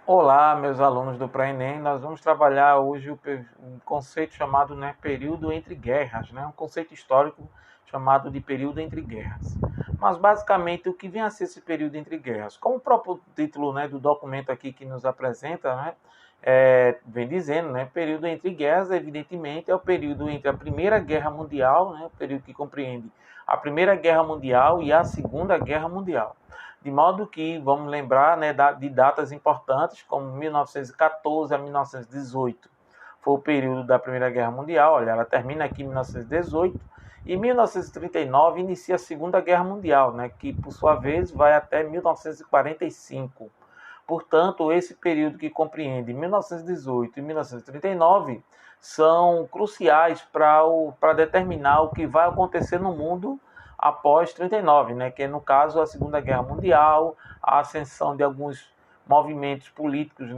Olá, meus alunos do Pré-ENEM. Nós vamos trabalhar hoje um conceito chamado, período entre guerras, um conceito histórico chamado de período entre guerras. Mas, basicamente, o que vem a ser esse período entre guerras? Como o próprio título, do documento aqui que nos apresenta, vem dizendo, período entre guerras, evidentemente, é o período entre a Primeira Guerra Mundial, o período que compreende a Primeira Guerra Mundial e a Segunda Guerra Mundial. De modo que vamos lembrar, de datas importantes, como 1914 a 1918. Foi o período da Primeira Guerra Mundial, olha, ela termina aqui em 1918, e 1939 inicia a Segunda Guerra Mundial, que por sua vez vai até 1945. Portanto, esse período que compreende 1918 e 1939 são cruciais para determinar o que vai acontecer no mundo após 39, que é, no caso, a Segunda Guerra Mundial, a ascensão de alguns movimentos políticos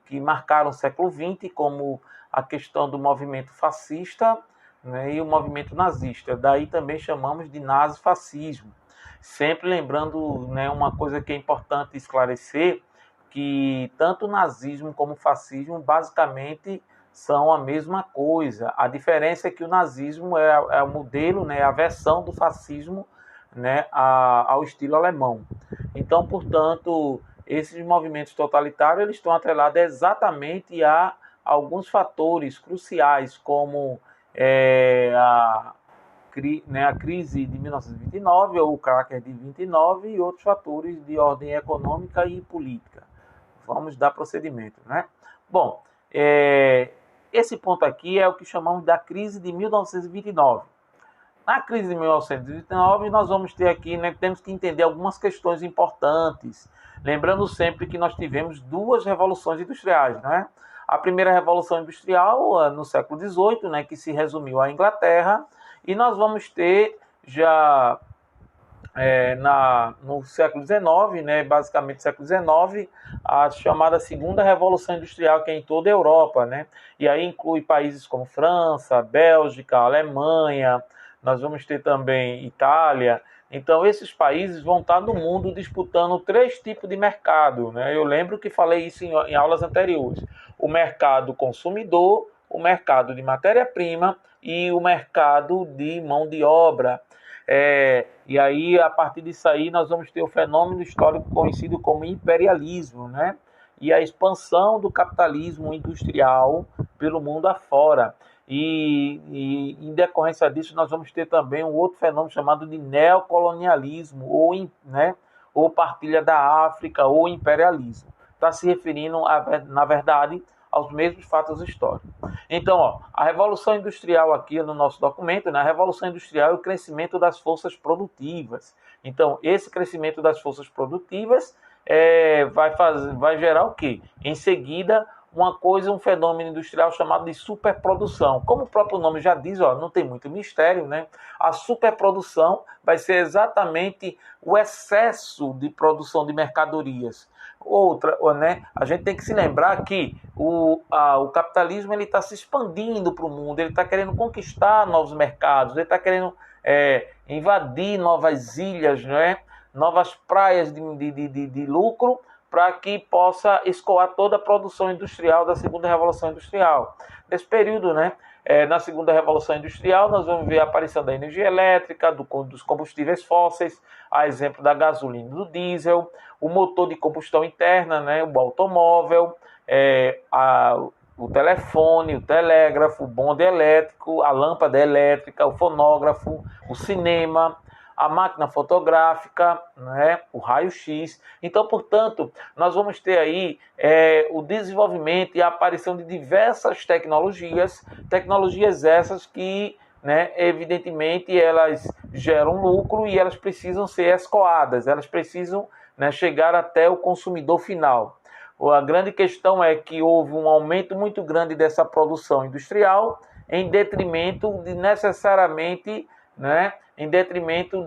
que marcaram o século XX, como a questão do movimento fascista, e o movimento nazista. Daí também chamamos de nazifascismo. Sempre lembrando, uma coisa que é importante esclarecer, que tanto o nazismo como o fascismo basicamente são a mesma coisa. A diferença é que o nazismo é o modelo, a versão do fascismo, ao estilo alemão. Então, portanto, esses movimentos totalitários eles estão atrelados exatamente a alguns fatores cruciais, como a crise de 1929, ou o cracker de 29, e outros fatores de ordem econômica e política. Vamos dar procedimento, Bom, esse ponto aqui é o que chamamos da crise de 1929. Na crise de 1929, nós vamos ter aqui, temos que entender algumas questões importantes. Lembrando sempre que nós tivemos duas revoluções industriais, A primeira revolução industrial, no século XVIII, que se resumiu à Inglaterra, e nós vamos ter já no século XIX, basicamente século XIX, a chamada Segunda Revolução Industrial, que é em toda a Europa, E aí inclui países como França, Bélgica, Alemanha, nós vamos ter também Itália. Então, esses países vão estar no mundo disputando três tipos de mercado, Eu lembro que falei isso em aulas anteriores. O mercado consumidor, o mercado de matéria-prima e o mercado de mão de obra. E aí, a partir disso aí, nós vamos ter o fenômeno histórico conhecido como imperialismo, E a expansão do capitalismo industrial pelo mundo afora. E em decorrência disso, nós vamos ter também um outro fenômeno chamado de neocolonialismo, ou partilha da África, ou imperialismo. Está se referindo, na verdade, aos mesmos fatos históricos. Então, a Revolução Industrial aqui no nosso documento, a Revolução Industrial é o crescimento das forças produtivas. Então, esse crescimento das forças produtivas vai gerar o quê? Em seguida, um fenômeno industrial chamado de superprodução. Como o próprio nome já diz, não tem muito mistério, A superprodução vai ser exatamente o excesso de produção de mercadorias. Outra, a gente tem que se lembrar que o capitalismo está se expandindo para o mundo, ele está querendo conquistar novos mercados, ele está querendo invadir novas ilhas, novas praias de lucro, para que possa escoar toda a produção industrial da Segunda Revolução Industrial. Nesse período, na Segunda Revolução Industrial, nós vamos ver a aparição da energia elétrica, dos combustíveis fósseis, a exemplo da gasolina e do diesel, o motor de combustão interna, o automóvel, o telefone, o telégrafo, o bonde elétrico, a lâmpada elétrica, o fonógrafo, o cinema, a máquina fotográfica, o raio-x. Então, portanto, nós vamos ter aí o desenvolvimento e a aparição de diversas tecnologias essas que, evidentemente, elas geram lucro e elas precisam ser escoadas, elas precisam chegar até o consumidor final. A grande questão é que houve um aumento muito grande dessa produção industrial em detrimento de necessariamente, em detrimento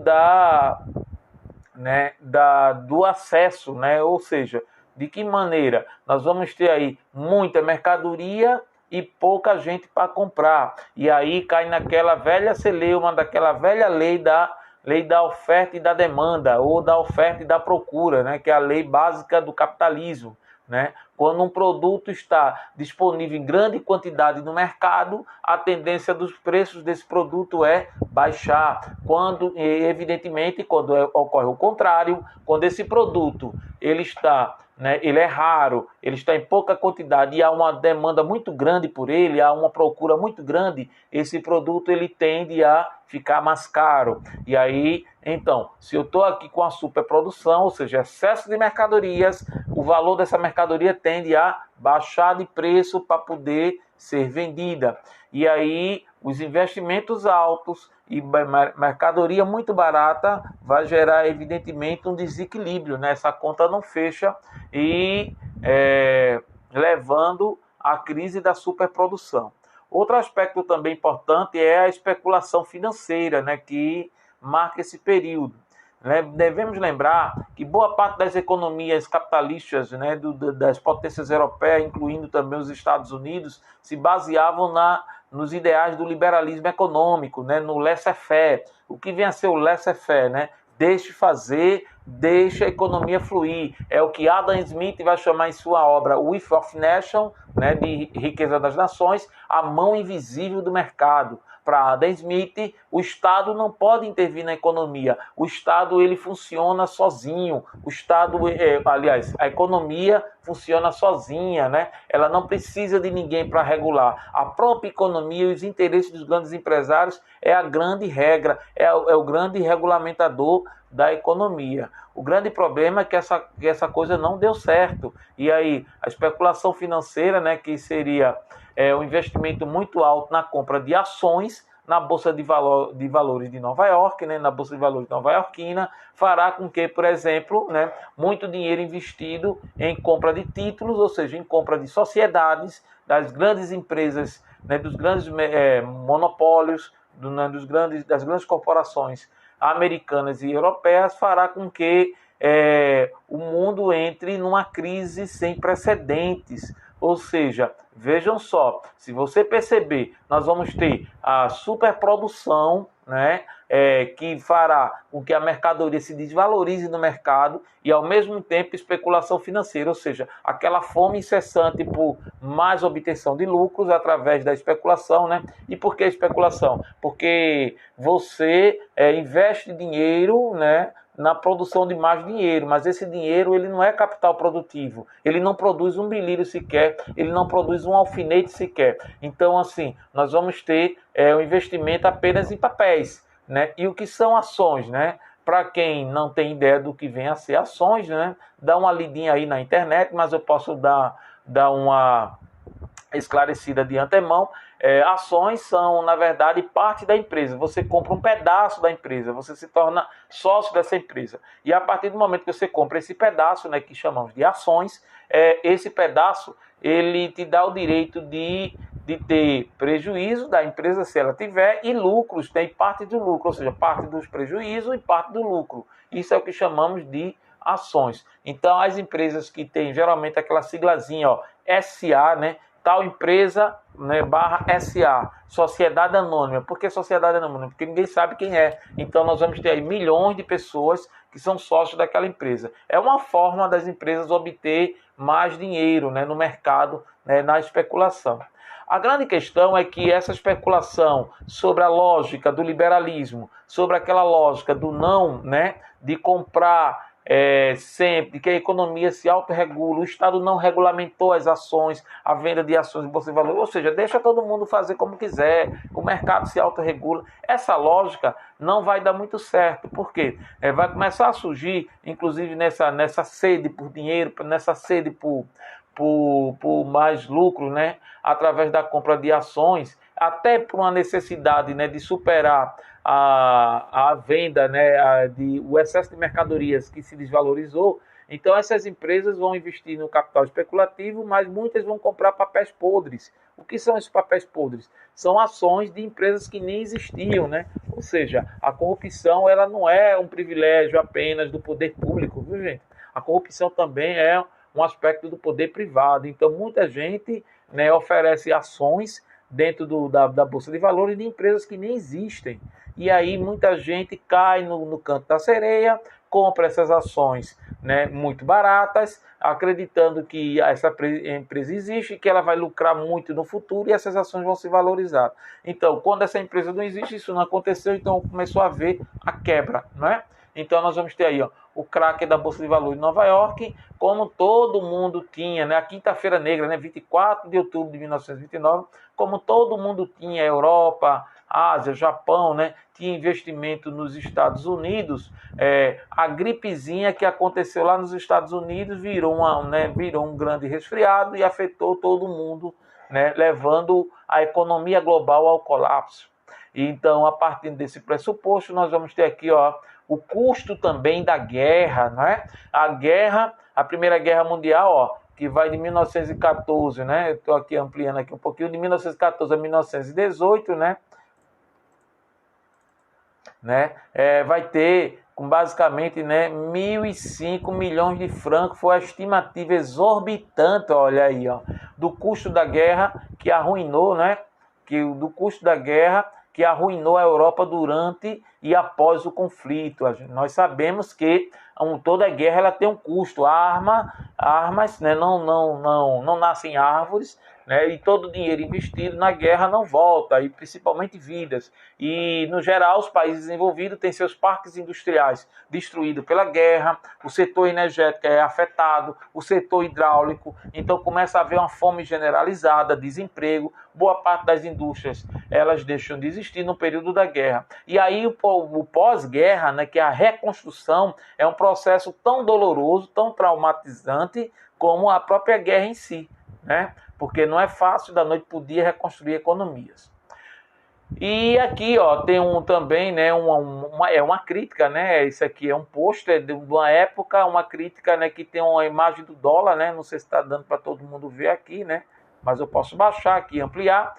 do acesso, ou seja, de que maneira nós vamos ter aí muita mercadoria e pouca gente para comprar. E aí cai naquela velha celeuma, daquela velha lei da oferta e da demanda, ou da oferta e da procura, que é a lei básica do capitalismo. né? Quando um produto está disponível em grande quantidade no mercado, a tendência dos preços desse produto é baixar. Quando, evidentemente, quando ocorre o contrário, quando esse produto ele está, né, ele é raro, ele está em pouca quantidade e há uma demanda muito grande por ele, há uma procura muito grande, esse produto ele tende a ficar mais caro. E aí, então, se eu estou aqui com a superprodução, ou seja, excesso de mercadorias, o valor dessa mercadoria tende a baixar de preço para poder ser vendida. E aí, os investimentos altos e mercadoria muito barata vai gerar, evidentemente, um desequilíbrio, né? Essa conta não fecha e levando à crise da superprodução. Outro aspecto também importante é a especulação financeira, né, que marca esse período. Devemos lembrar que boa parte das economias capitalistas, né, das potências europeias, incluindo também os Estados Unidos, se baseavam nos ideais do liberalismo econômico, né, no laissez-faire. O que vem a ser o laissez-faire, né? Deixe fazer, deixe a economia fluir. É o que Adam Smith vai chamar em sua obra Wealth of Nations, né, de Riqueza das Nações, a mão invisível do mercado. Para Adam Smith, o Estado não pode intervir na economia. O Estado ele funciona sozinho. O Estado, aliás, a economia funciona sozinha, né? Ela não precisa de ninguém para regular. A própria economia e os interesses dos grandes empresários é a grande regra, é o grande regulamentador da economia. O grande problema é que essa coisa não deu certo. E aí, a especulação financeira, né, que seria um investimento muito alto na compra de ações na Bolsa de Valores de Nova York, né, na Bolsa de Valores nova-iorquina, fará com que, por exemplo, né, muito dinheiro investido em compra de títulos, ou seja, em compra de sociedades, das grandes empresas, né, dos grandes monopólios, das grandes corporações americanas e europeias, fará com que o mundo entre numa crise sem precedentes. Ou seja, vejam só, se você perceber, nós vamos ter a superprodução, né, que fará com que a mercadoria se desvalorize no mercado e, ao mesmo tempo, especulação financeira, ou seja, aquela fome incessante por mais obtenção de lucros através da especulação, né? E por que especulação? Porque você investe dinheiro, né, na produção de mais dinheiro, mas esse dinheiro ele não é capital produtivo, ele não produz um bilhete sequer, ele não produz um alfinete sequer. Então, assim, nós vamos ter um investimento apenas em papéis, né? E o que são ações, né? Para quem não tem ideia do que vem a ser ações, né? Dá uma lidinha aí na internet, mas eu posso dar uma esclarecida de antemão. Ações são, na verdade, parte da empresa. Você compra um pedaço da empresa, você se torna sócio dessa empresa. E a partir do momento que você compra esse pedaço, né, que chamamos de ações, esse pedaço ele te dá o direito de ter prejuízo da empresa, se ela tiver, e lucros, tem parte do lucro, ou seja, parte dos prejuízos e parte do lucro. Isso é o que chamamos de ações. Então, as empresas que têm geralmente aquela siglazinha, ó, SA, né, tal empresa, né, / SA, Sociedade Anônima. Por que Sociedade Anônima? Porque ninguém sabe quem é. Então nós vamos ter aí milhões de pessoas que são sócios daquela empresa. É uma forma das empresas obter mais dinheiro, né, no mercado, né, na especulação. A grande questão é que essa especulação sobre a lógica do liberalismo, sobre aquela lógica do não, né, de comprar sempre, que a economia se autorregula, o Estado não regulamentou as ações, a venda de ações de bolsa de valores, ou seja, deixa todo mundo fazer como quiser, o mercado se autorregula. Essa lógica não vai dar muito certo, porque vai começar a surgir, inclusive nessa sede por dinheiro, nessa sede por mais lucro, né, através da compra de ações, até por uma necessidade, né, de superar a venda, né, o excesso de mercadorias que se desvalorizou. Então essas empresas vão investir no capital especulativo, mas muitas vão comprar papéis podres. O que são esses papéis podres? São ações de empresas que nem existiam, né? Ou seja, a corrupção ela não é um privilégio apenas do poder público, viu, gente? A corrupção também é um aspecto do poder privado. Então muita gente, né, oferece ações dentro da Bolsa de Valores de empresas que nem existem. E aí muita gente cai no canto da sereia, compra essas ações, né, muito baratas, acreditando que essa empresa existe, que ela vai lucrar muito no futuro e essas ações vão se valorizar. Então, quando essa empresa não existe, isso não aconteceu, então começou a haver a quebra, não é? Então nós vamos ter aí, ó, o crack da Bolsa de Valores de Nova York, como todo mundo tinha, né, a quinta-feira negra, né, 24 de outubro de 1929, como todo mundo tinha, Europa, Ásia, Japão, né, tinha investimento nos Estados Unidos, a gripezinha que aconteceu lá nos Estados Unidos virou um grande resfriado e afetou todo mundo, né, levando a economia global ao colapso. Então, a partir desse pressuposto, nós vamos ter aqui, ó, o custo também da guerra, não é? A guerra, a Primeira Guerra Mundial, ó, que vai de 1914, né? Eu estou aqui ampliando aqui um pouquinho, de 1914 a 1918, né? Vai ter basicamente, né, 1.005 milhões de francos, foi a estimativa exorbitante, olha aí, ó, do custo da guerra que arruinou, né? Do custo da guerra que arruinou a Europa durante e após o conflito. Nós sabemos que toda guerra ela tem um custo. Armas, né, não nascem árvores, né, e todo o dinheiro investido na guerra não volta, e principalmente vidas. E, no geral, os países envolvidos têm seus parques industriais destruídos pela guerra, o setor energético é afetado, o setor hidráulico, então começa a haver uma fome generalizada, desemprego, boa parte das indústrias elas deixam de existir no período da guerra. E aí o pós-guerra, né, que é a reconstrução, é um processo tão doloroso, tão traumatizante como a própria guerra em si, né? Porque não é fácil da noite para o dia reconstruir economias. E aqui, ó, tem também, né, uma crítica, né? Isso aqui é um pôster de uma época, uma crítica, né, que tem uma imagem do dólar, né? Não sei se está dando para todo mundo ver aqui, né? Mas eu posso baixar aqui, ampliar.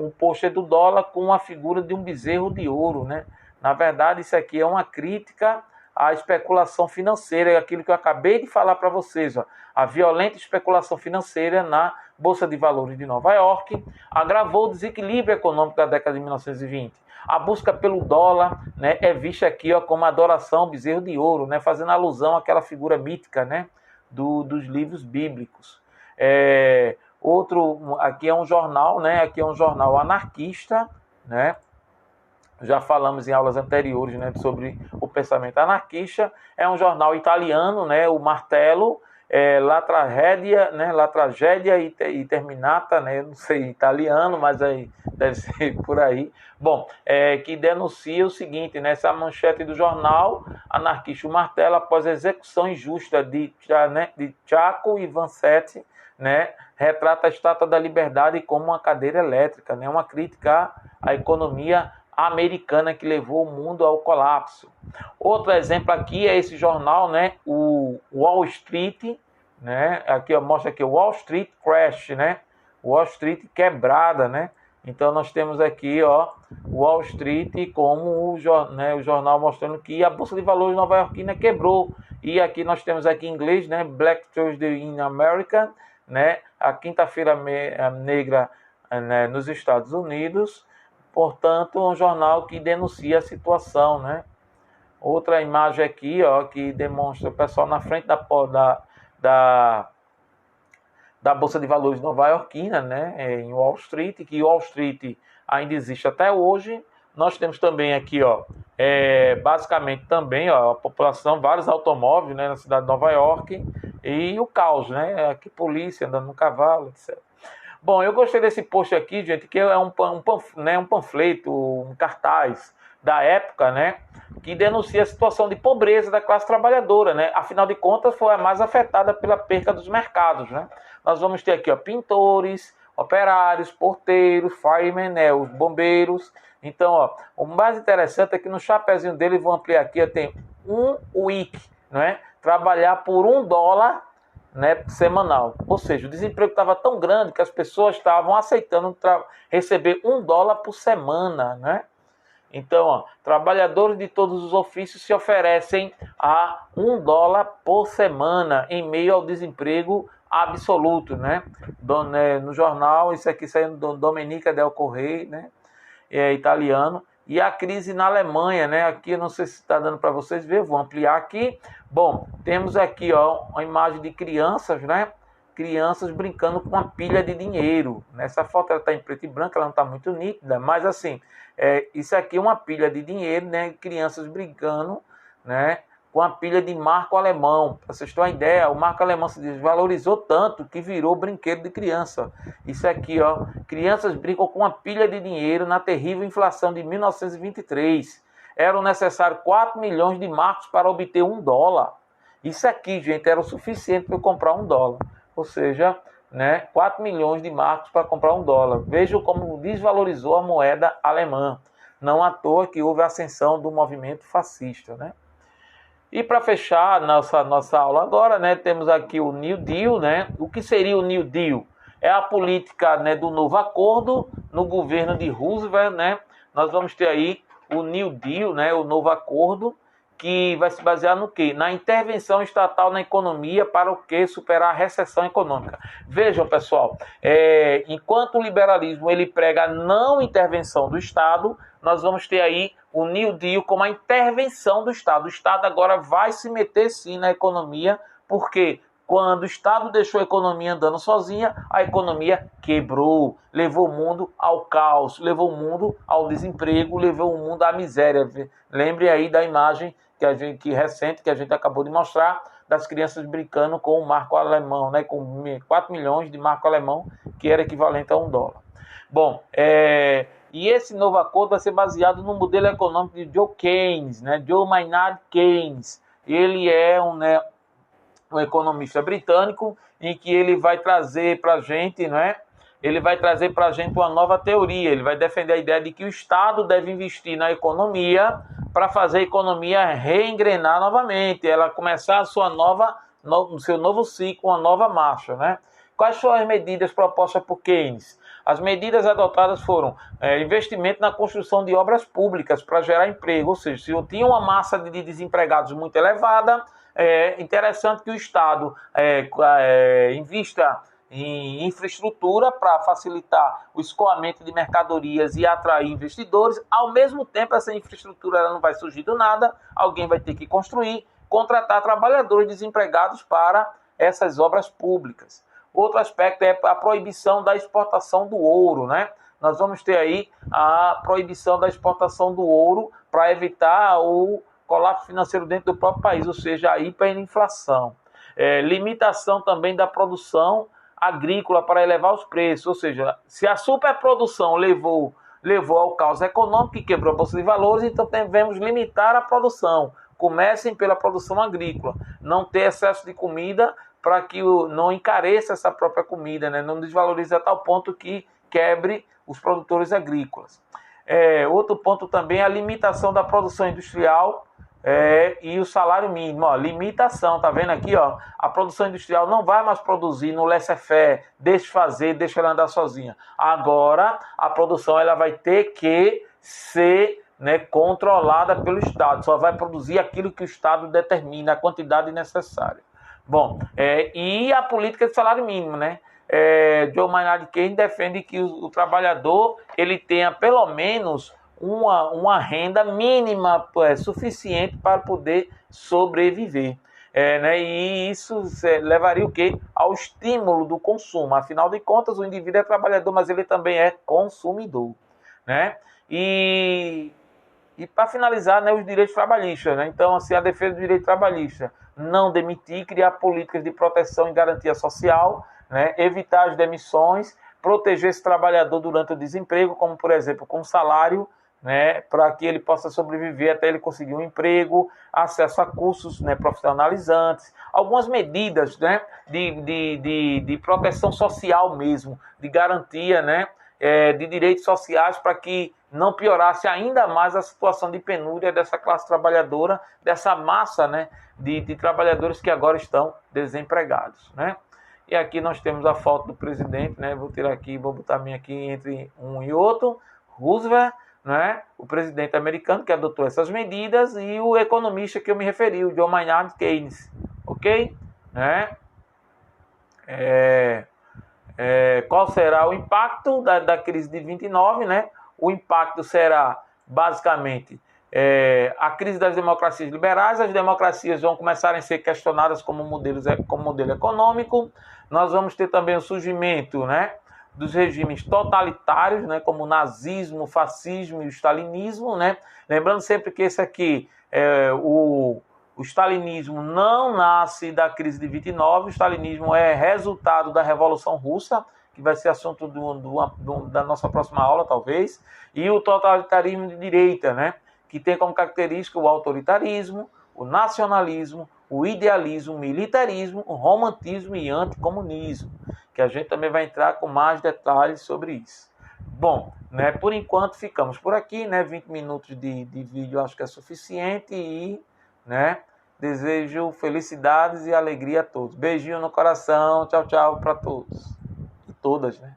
Um pôster do dólar com a figura de um bezerro de ouro, né? Na verdade, isso aqui é uma crítica à especulação financeira, é aquilo que eu acabei de falar para vocês, ó. A violenta especulação financeira na Bolsa de Valores de Nova York agravou o desequilíbrio econômico da década de 1920. A busca pelo dólar, né, é vista aqui, ó, como adoração ao bezerro de ouro, né, fazendo alusão àquela figura mítica, né, dos livros bíblicos. Aqui é um jornal, né, aqui é um jornal anarquista, né. Já falamos em aulas anteriores, né, sobre o pensamento anarquista. É um jornal italiano, né, o Martello, La Tragedia, né, La Tragedia e Terminata, né, eu não sei italiano, mas aí deve ser por aí. Bom, que denuncia o seguinte, né, essa manchete do jornal anarquista, o Martello, após a execução injusta de Chaco e Vanzetti, né, retrata a Estátua da Liberdade como uma cadeira elétrica, né, uma crítica à economia americana que levou o mundo ao colapso. Outro exemplo aqui é esse jornal, né, o Wall Street, né, aqui ó, mostra aqui o Wall Street Crash, né, Wall Street quebrada, né. Então nós temos aqui, ó, Wall Street como o jornal mostrando que a Bolsa de Valores nova-iorquina quebrou. E aqui nós temos aqui em inglês, né, Black Thursday in America, né, a quinta-feira negra, né, nos Estados Unidos. Portanto, um jornal que denuncia a situação, né? Outra imagem aqui, ó, que demonstra o pessoal na frente da Bolsa de Valores nova-iorquina, né, em Wall Street, que Wall Street ainda existe até hoje. Nós temos também aqui, ó, basicamente também, ó, a população, vários automóveis, né, na cidade de Nova York, e o caos, né? Aqui polícia andando no cavalo, etc. Bom, eu gostei desse post aqui, gente, que é um panfleto, um cartaz da época, né, que denuncia a situação de pobreza da classe trabalhadora, né? Afinal de contas, foi a mais afetada pela perca dos mercados, né? Nós vamos ter aqui, ó, pintores, operários, porteiros, firemen, né, os bombeiros. Então, ó, o mais interessante é que no chapéuzinho dele, vou ampliar aqui, ó, tem um week, né? Trabalhar por $1, né, semanal. Ou seja, o desemprego estava tão grande que as pessoas estavam aceitando receber $1 por semana, né? Então, ó, trabalhadores de todos os ofícios se oferecem a $1 por semana em meio ao desemprego absoluto, né? No jornal, isso aqui saindo do Domenica del Correio, né? Italiano. E a crise na Alemanha, né? Aqui eu não sei se está dando para vocês ver, vou ampliar aqui. Bom, temos aqui, ó, uma imagem de crianças, né? Crianças brincando com uma pilha de dinheiro. Nessa foto ela está em preto e branco, ela não está muito nítida, mas assim, isso aqui é uma pilha de dinheiro, né? Crianças brincando, né? Com a pilha de marco alemão. Para vocês terem uma ideia, o marco alemão se desvalorizou tanto que virou brinquedo de criança. Isso aqui, ó, crianças brincam com uma pilha de dinheiro na terrível inflação de 1923. Eram necessários 4 milhões de marcos para obter $1. Isso aqui, gente, era o suficiente para eu comprar $1. Ou seja, né, 4 milhões de marcos para comprar $1. Vejam como desvalorizou a moeda alemã. Não à toa que houve a ascensão do movimento fascista, né? E para fechar nossa aula agora, né, temos aqui o New Deal, né? O que seria o New Deal? É a política, né, do novo acordo no governo de Roosevelt, né? Nós vamos ter aí o New Deal, né, o novo acordo, que vai se basear no quê? Na intervenção estatal na economia para o quê? Superar a recessão econômica. Vejam, pessoal, enquanto o liberalismo ele prega a não intervenção do Estado, nós vamos ter aí o New Deal como a intervenção do Estado. O Estado agora vai se meter sim na economia, porque quando o Estado deixou a economia andando sozinha, a economia quebrou, levou o mundo ao caos, levou o mundo ao desemprego, levou o mundo à miséria. Lembre aí da imagem recente que a gente acabou de mostrar, das crianças brincando com o marco alemão, né, com 4 milhões de marco alemão, que era equivalente a $1. Bom, e esse novo acordo vai ser baseado no modelo econômico de Joe Keynes, né, Joe Maynard Keynes. Ele é um economista britânico, em que ele vai trazer para a gente, né? Ele vai trazer para a gente uma nova teoria. Ele vai defender a ideia de que o Estado deve investir na economia para fazer a economia reengrenar novamente, ela começar o seu novo ciclo, uma nova marcha, né? Quais foram as medidas propostas por Keynes? As medidas adotadas foram investimento na construção de obras públicas para gerar emprego, ou seja, se eu tinha uma massa de desempregados muito elevada, é interessante que o Estado invista em infraestrutura para facilitar o escoamento de mercadorias e atrair investidores. Ao mesmo tempo, essa infraestrutura ela não vai surgir do nada, alguém vai ter que construir, contratar trabalhadores desempregados para essas obras públicas. Outro aspecto é a proibição da exportação do ouro, né? Nós vamos ter aí a proibição da exportação do ouro para evitar o colapso financeiro dentro do próprio país, ou seja, a hiperinflação. Limitação também da produção agrícola para elevar os preços, ou seja, se a superprodução levou ao caos econômico e quebrou a bolsa de valores, então devemos limitar a produção. Comecem pela produção agrícola, não ter excesso de comida para que não encareça essa própria comida, né? Não desvalorize a tal ponto que quebre os produtores agrícolas. Outro ponto também é a limitação da produção industrial e o salário mínimo. Ó, limitação, tá vendo aqui? Ó, a produção industrial não vai mais produzir no laissez-faire, deixa fazer, deixa ela andar sozinha. Agora, a produção ela vai ter que ser, né, controlada pelo Estado. Só vai produzir aquilo que o Estado determina, a quantidade necessária. Bom, e a política de salário mínimo, né? Joe Maynard Keynes defende que o trabalhador ele tenha pelo menos uma renda mínima suficiente para poder sobreviver. Né? E isso levaria o quê? Ao estímulo do consumo. Afinal de contas, o indivíduo é trabalhador, mas ele também é consumidor. Né? E para finalizar, né, os direitos trabalhistas. Né? Então, assim, a defesa do direito trabalhista, não demitir, criar políticas de proteção e garantia social, né? Evitar as demissões, proteger esse trabalhador durante o desemprego, como, por exemplo, com salário, né, para que ele possa sobreviver até ele conseguir um emprego, acesso a cursos, né, profissionalizantes, algumas medidas, né, de proteção social mesmo, de garantia, né, de direitos sociais para que não piorasse ainda mais a situação de penúria dessa classe trabalhadora, dessa massa, né, de trabalhadores que agora estão desempregados. Né? E aqui nós temos a foto do presidente, né, vou tirar aqui, vou botar a minha aqui entre um e outro, Roosevelt, né, o presidente americano que adotou essas medidas, e o economista que eu me referi, o Joe Maynard Keynes, ok? Né? qual será o impacto da crise de 29, né? O impacto será, basicamente, a crise das democracias liberais. As democracias vão começar a ser questionadas como modelo econômico. Nós vamos ter também o surgimento, né, dos regimes totalitários, né, como o nazismo, o fascismo e o stalinismo, né? Lembrando sempre que esse aqui, o stalinismo não nasce da crise de 29, o stalinismo é resultado da Revolução Russa, que vai ser assunto da nossa próxima aula, talvez, e o totalitarismo de direita, né, que tem como característica o autoritarismo, o nacionalismo, o idealismo, o militarismo, o romantismo e anticomunismo, que a gente também vai entrar com mais detalhes sobre isso. Bom, né, por enquanto ficamos por aqui, né, 20 minutos de vídeo acho que é suficiente e, né, desejo felicidades e alegria a todos. Beijinho no coração, tchau, tchau para todos e todas, né?